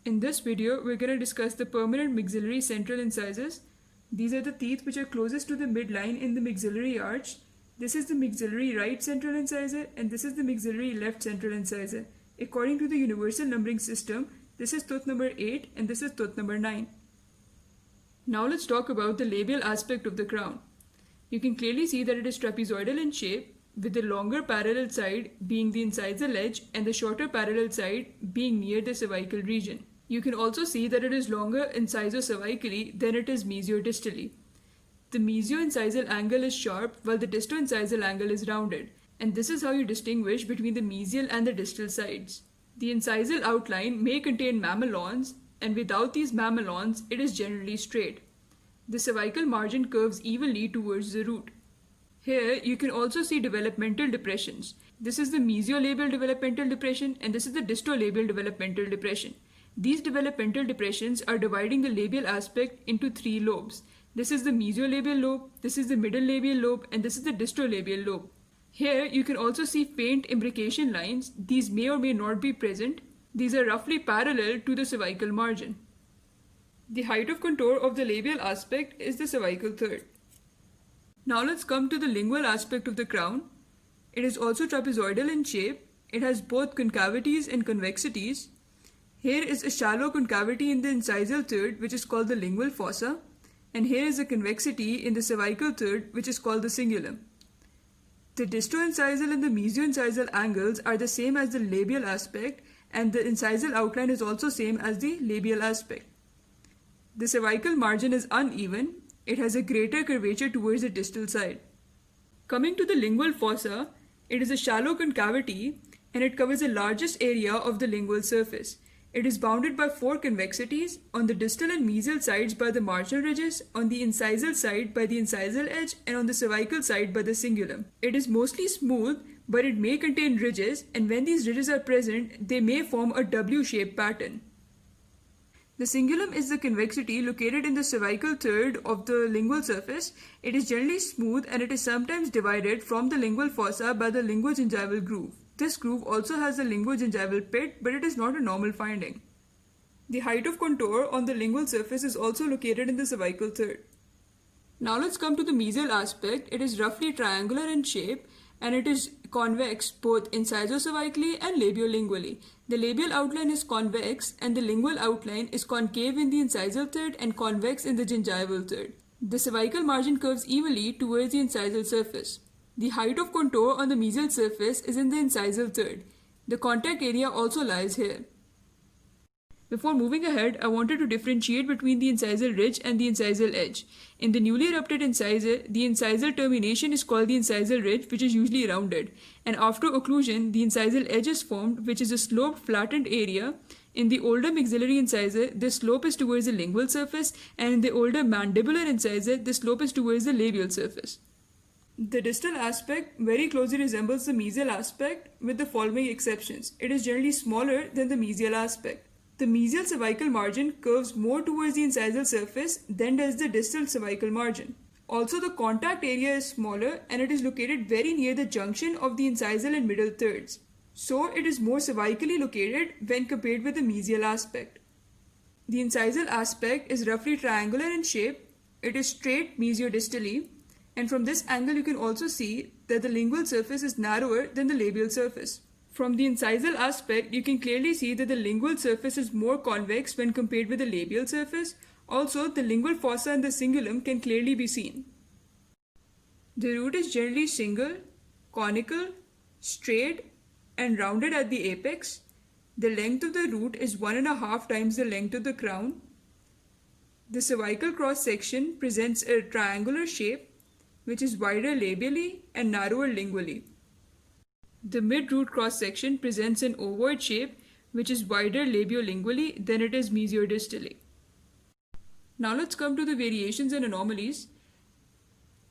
In this video, we're going to discuss the permanent maxillary central incisors. These are the teeth which are closest to the midline in the maxillary arch. This is the maxillary right central incisor and this is the maxillary left central incisor. According to the universal numbering system, this is tooth number 8 and this is tooth number 9. Now let's talk about the labial aspect of the crown. You can clearly see that it is trapezoidal in shape, with the longer parallel side being the incisal edge and the shorter parallel side being near the cervical region. You can also see that it is longer incisor-cervically than it is mesio-distally. The mesio-incisal angle is sharp while the disto-incisal angle is rounded, and this is how you distinguish between the mesial and the distal sides. The incisal outline may contain mamelons, and without these mamelons, it is generally straight. The cervical margin curves evenly towards the root. Here, you can also see developmental depressions. This is the mesiolabial developmental depression and this is the distolabial developmental depression. These developmental depressions are dividing the labial aspect into 3 lobes. This is the mesiolabial lobe, this is the middle labial lobe, and this is the distolabial lobe. Here, you can also see faint imbrication lines. These may or may not be present. These are roughly parallel to the cervical margin. The height of contour of the labial aspect is the cervical third. Now let's come to the lingual aspect of the crown. It is also trapezoidal in shape. It has both concavities and convexities. Here is a shallow concavity in the incisal third, which is called the lingual fossa, and here is a convexity in the cervical third, which is called the cingulum. The disto-incisal and the mesio-incisal angles are the same as the labial aspect, and the incisal outline is also same as the labial aspect. The cervical margin is uneven. It has a greater curvature towards the distal side. Coming to the lingual fossa, it is a shallow concavity and it covers the largest area of the lingual surface. It is bounded by 4 convexities, on the distal and mesial sides by the marginal ridges, on the incisal side by the incisal edge, and on the cervical side by the cingulum. It is mostly smooth, but it may contain ridges, and when these ridges are present, they may form a W-shaped pattern. The cingulum is the convexity located in the cervical third of the lingual surface. It is generally smooth and it is sometimes divided from the lingual fossa by the linguogingival groove. This groove also has a linguogingival pit, but it is not a normal finding. The height of contour on the lingual surface is also located in the cervical third. Now let's come to the mesial aspect. It is roughly triangular in shape and it is convex both incisor-cervically and labiolingually. The labial outline is convex and the lingual outline is concave in the incisal third and convex in the gingival third. The cervical margin curves evenly towards the incisal surface. The height of contour on the mesial surface is in the incisal third. The contact area also lies here. Before moving ahead, I wanted to differentiate between the incisal ridge and the incisal edge. In the newly erupted incisor, the incisal termination is called the incisal ridge, which is usually rounded. And after occlusion, the incisal edge is formed, which is a sloped, flattened area. In the older maxillary incisor, the slope is towards the lingual surface, and in the older mandibular incisor, the slope is towards the labial surface. The distal aspect very closely resembles the mesial aspect with the following exceptions. It is generally smaller than the mesial aspect. The mesial cervical margin curves more towards the incisal surface than does the distal cervical margin. Also, the contact area is smaller and it is located very near the junction of the incisal and middle thirds. So, it is more cervically located when compared with the mesial aspect. The incisal aspect is roughly triangular in shape. It is straight mesio-distally. And from this angle, you can also see that the lingual surface is narrower than the labial surface. From the incisal aspect, you can clearly see that the lingual surface is more convex when compared with the labial surface. Also, the lingual fossa and the cingulum can clearly be seen. The root is generally single, conical, straight, and rounded at the apex. The length of the root is 1.5 times the length of the crown. The cervical cross-section presents a triangular shape, which is wider labially and narrower lingually. The mid-root cross-section presents an ovoid shape, which is wider labiolingually than it is mesio-distally. Now let's come to the variations and anomalies.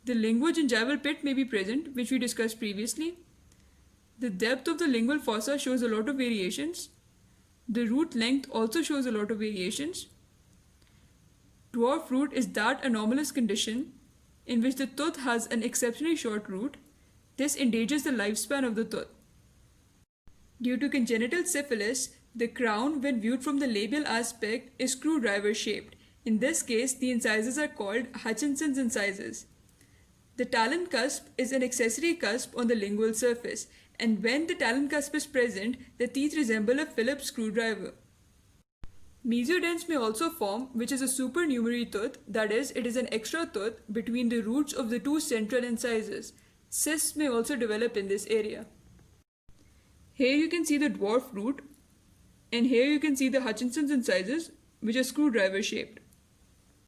The linguogingival pit may be present, which we discussed previously. The depth of the lingual fossa shows a lot of variations. The root length also shows a lot of variations. Dwarf root is that anomalous condition in which the tooth has an exceptionally short root. This endangers the lifespan of the tooth. Due to congenital syphilis, The crown, when viewed from the labial aspect, is screwdriver shaped. In this case, the incisors are called Hutchinson's incisors. The talon cusp is an accessory cusp on the lingual surface, and when the talon cusp is present, the teeth resemble a Phillips screwdriver. Mesiodents may also form, which is a supernumerary tooth, that is, it is an extra tooth between the roots of the two central incisors. Cysts may also develop in this area. Here you can see the dwarf root, and here you can see the Hutchinson's incisors, which are screwdriver shaped.